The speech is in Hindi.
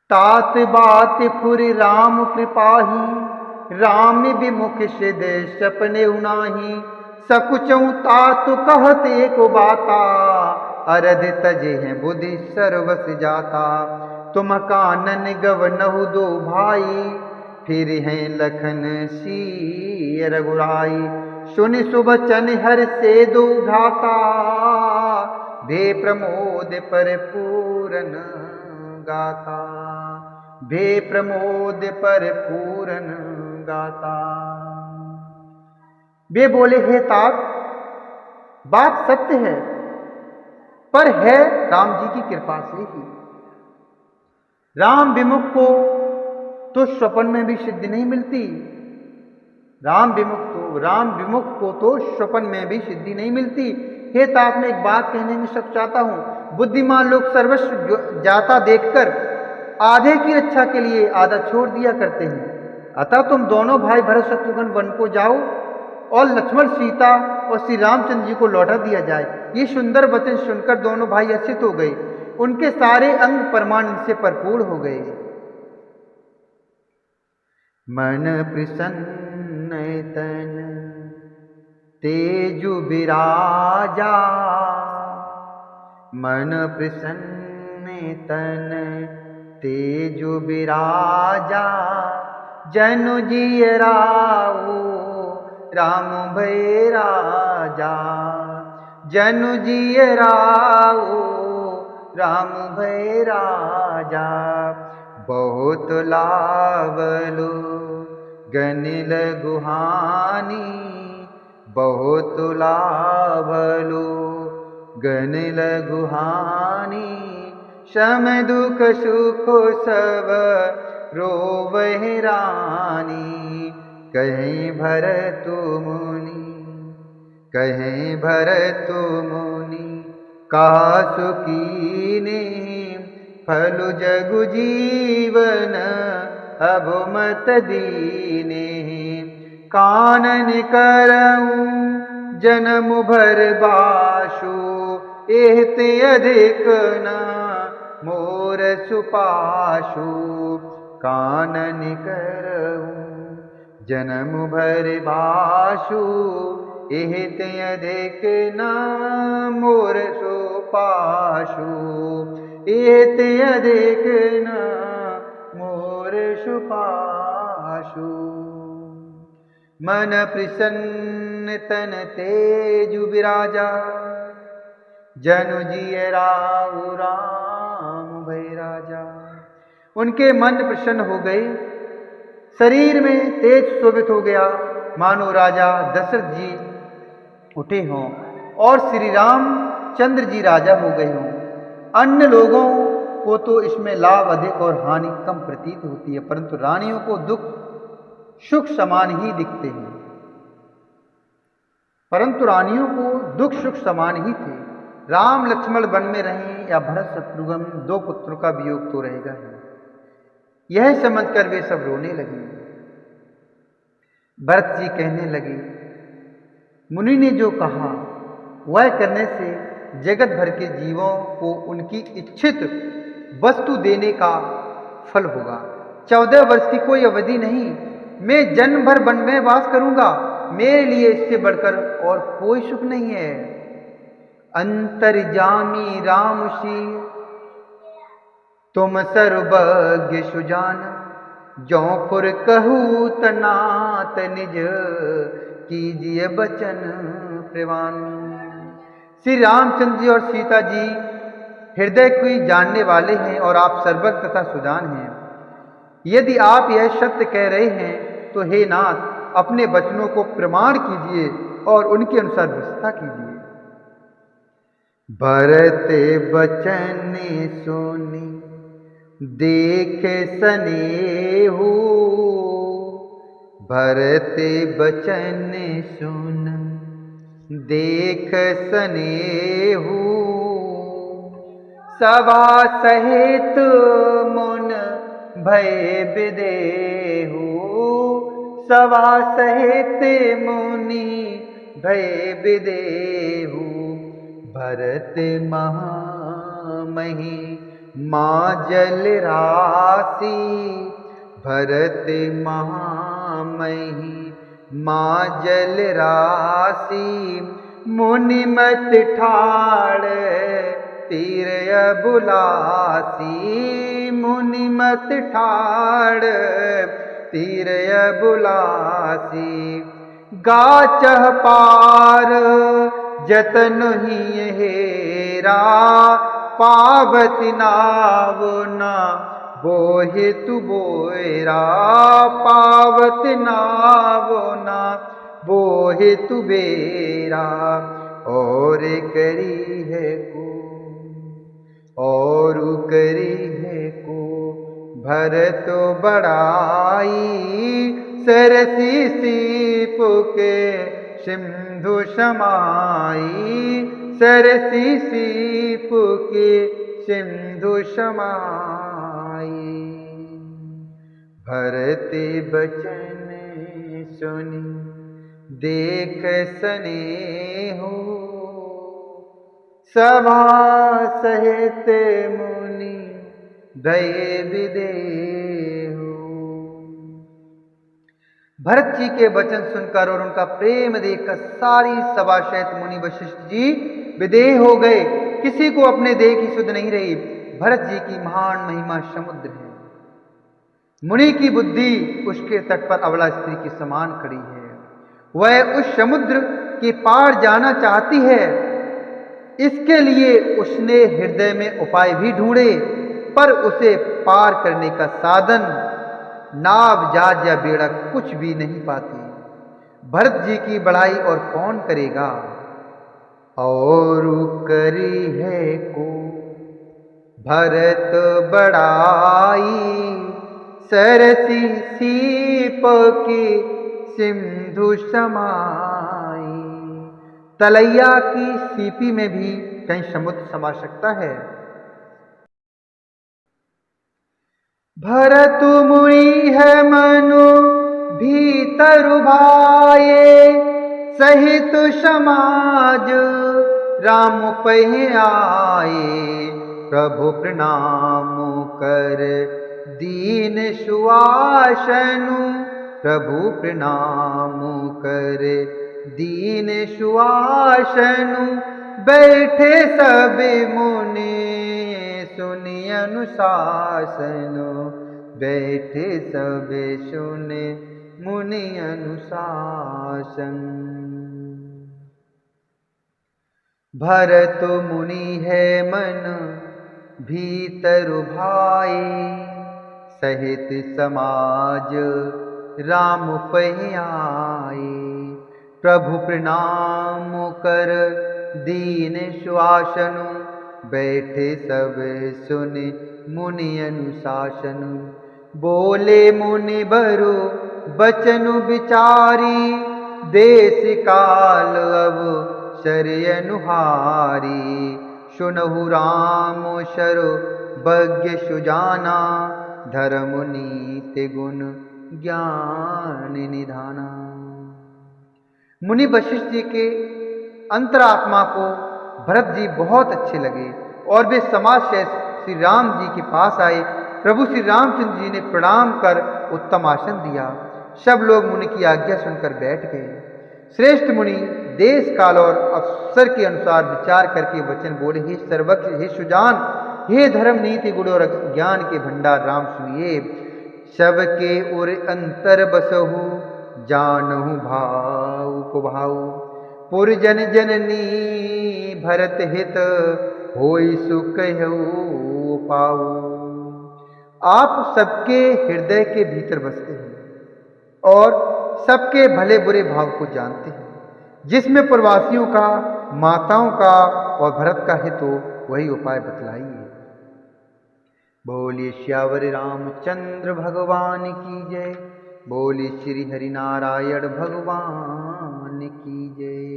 तात बात फुरि राम कृपाही, राम विमुख सिद सपने उनाही। सकुचऊ तात कहते को बाता, अरध तजे हैं बुद्धि सर्वस जाता। तुम कानन गवनहु दो भाई, फिर हैं लखन सी रघुराई। सुनि सुबचन हर से दो भ्राता, भे प्रमोद पर पूरन गाता। भे प्रमोद पर पूरन गाता। वे बोले, हे तात, बात सत्य है, पर है राम जी की कृपा से ही। राम विमुख को तो स्वप्न में भी सिद्धि नहीं मिलती। राम विमुख को तो स्वप्न में भी सिद्धि नहीं मिलती। हे तात, मैं एक बात कहने में सच चाहता हूं। बुद्धिमान लोग सर्वस्व जाता देखकर आधे की रक्षा के लिए आधा छोड़ दिया करते हैं। अतः तुम दोनों भाई भरत शत्रुघ्न वन को जाओ और लक्ष्मण सीता और श्री रामचंद्र जी को लौटा दिया जाए। ये सुंदर वचन सुनकर दोनों भाई हर्षित हो गए। उनके सारे अंग परमानंद से भरपूर हो गए। मन प्रसन्न तन तेजु विराजा, मन प्रसन्न तन तेजु विराजा। जनु जी राऊ राम भय राजा, जनु जी राऊ राम भय राजा। बहुत लावलो गनिल गुहानी, बहुत लावलो गनिल गुहानी। सम दुख सुख सब रोवहि रानी, कहीं भरत मुनि कहीं भरत मुनि। कहा सुकीने फलु जगु जीवन, अब मत दीने। कानन करऊं जन्म भर बासु, एहते अधिक न मोर सुपाशु। कानन करऊं जन्म भर बासु, एहते अधिक न मोर सुपाशु। एहते अधिक न मोर सुपाशु। मन प्रसन्न तन तेजु विराजा, जनु जी राऊ राम भय राजा। उनके मन प्रसन्न हो गए, शरीर में तेज शोभित हो गया, मानो राजा दशरथ जी उठे हों और श्री रामचंद्र जी राजा हो गए हों। अन्य लोगों को तो इसमें लाभ अधिक और हानि कम प्रतीत होती है, परंतु रानियों को दुख सुख समान ही दिखते हैं। परंतु रानियों को दुख सुख समान ही थे। राम लक्ष्मण वन में रहें या भरत शत्रुघ्न, दो पुत्रों का वियोग तो रहेगा ही। यह समझकर वे सब रोने लगे। भरत जी कहने लगे, मुनि ने जो कहा वह करने से जगत भर के जीवों को उनकी इच्छित वस्तु देने का फल होगा। 14 वर्ष की कोई अवधि नहीं, मैं जन्म भर वन में वास करूंगा। मेरे लिए इससे बढ़कर और कोई सुख नहीं है। अंतर्जामी राम सी तुम सर्वज्ञ सुजान, जौपुर कहू तनात निज, कीजिए बचन प्रवान। श्री रामचंद्र जी और सीता जी हृदय को जानने वाले हैं और आप सर्वज्ञ तथा सुजान हैं। यदि आप यह सत्य कह रहे हैं तो हे नाथ, अपने वचनों को प्रमाण कीजिए और उनके अनुसार व्यवस्था कीजिए। भरत बचन सुनी देख सनेहू, भरत बचन सुन देख सनेहू। सभा सहित मुन भय विदेहू, सभा सहित मुनि भय विदेहू। भरत महामही माँ जल राशि भरत महामही, माँ जल राशि मुनि मत ठाड़ तीर अबुलासी, मुनि मत ठाड़ तीर अबुलासी। गाचह पार जतन ही हेरा, पावती नाव ना बोहे तु बोएरा, पावती नाव ना बोहे तु बेरा। और करी है को और करी है को भरत बड़ाई, सरसी सीप के सिंधु समाई, सरसी सीप के सिंधु समाई। भरत बचन सुनी देख स्नेहो, सभा सहित मुनि भय विदेहो। भरत जी के वचन सुनकर और उनका प्रेम देखकर सारी सभा सहित मुनि वशिष्ठ जी विदेह हो गए। किसी को अपने देह की सुध नहीं रही। भरत जी की महान महिमा समुद्र है, मुनि की बुद्धि उसके तट पर अबला स्त्री के समान खड़ी है। वह उस समुद्र के पार जाना चाहती है, इसके लिए उसने हृदय में उपाय भी ढूंढे, पर उसे पार करने का साधन नाव जहाज या बेड़ा कुछ भी नहीं पाती। भरत जी की बढ़ाई और कौन करेगा। और करी है को भरत बढ़ाई, सरसी सीप की सिंधु समाई। तलैया की सीपी में भी कहीं समुद्र समा सकता है। भरत मुनि है मनु भीतर भाये, सहित समाज राम पहि आए। प्रभु प्रणाम कर दीन सुआसनु, प्रभु प्रणाम कर दीन सुआसनु। बैठे सब मुनि सुनि अनुशासनु, बैठे सब सुने मुनि अनुशासन। भरत मुनि है मन भीतर भाए, सहित समाज राम पहि आए। प्रभु प्रणाम कर दीन सुआसनु, बैठे सब सुनि मुनि अनुशासन। बोले मुनि बरु बचनु विचारी, देश काल अब अनुहारी। सुनहु राम शरु भग्य सुजाना, धर्म नीति गुण ज्ञान निधाना। मुनि वशिष्ठ जी के अंतरात्मा को भरत जी बहुत अच्छे लगे और वे समाज से श्री राम जी के पास आए। प्रभु श्री रामचंद्र जी ने प्रणाम कर उत्तम आसन दिया। सब लोग मुनि की आज्ञा सुनकर बैठ गए। श्रेष्ठ मुनि देश काल और अवसर के अनुसार विचार करके वचन बोले, हे सर्वज्ञ, हे सुजान, हे धर्म नीति गुण और ज्ञान के भंडार राम सुनिए। सबके उर अंतर बसहु, जानहु भाव को भाव। पुरजन जननी भरत हित, होई सुख पाऊ। आप सबके हृदय के भीतर बसते हैं और सबके भले बुरे भाव को जानते हैं। जिसमें प्रवासियों का, माताओं का और भरत का हित हो, वही उपाय बतलाइए। बोलिए श्यावर रामचंद्र भगवान की जय। बोलिए श्री हरि नारायण भगवान की जय।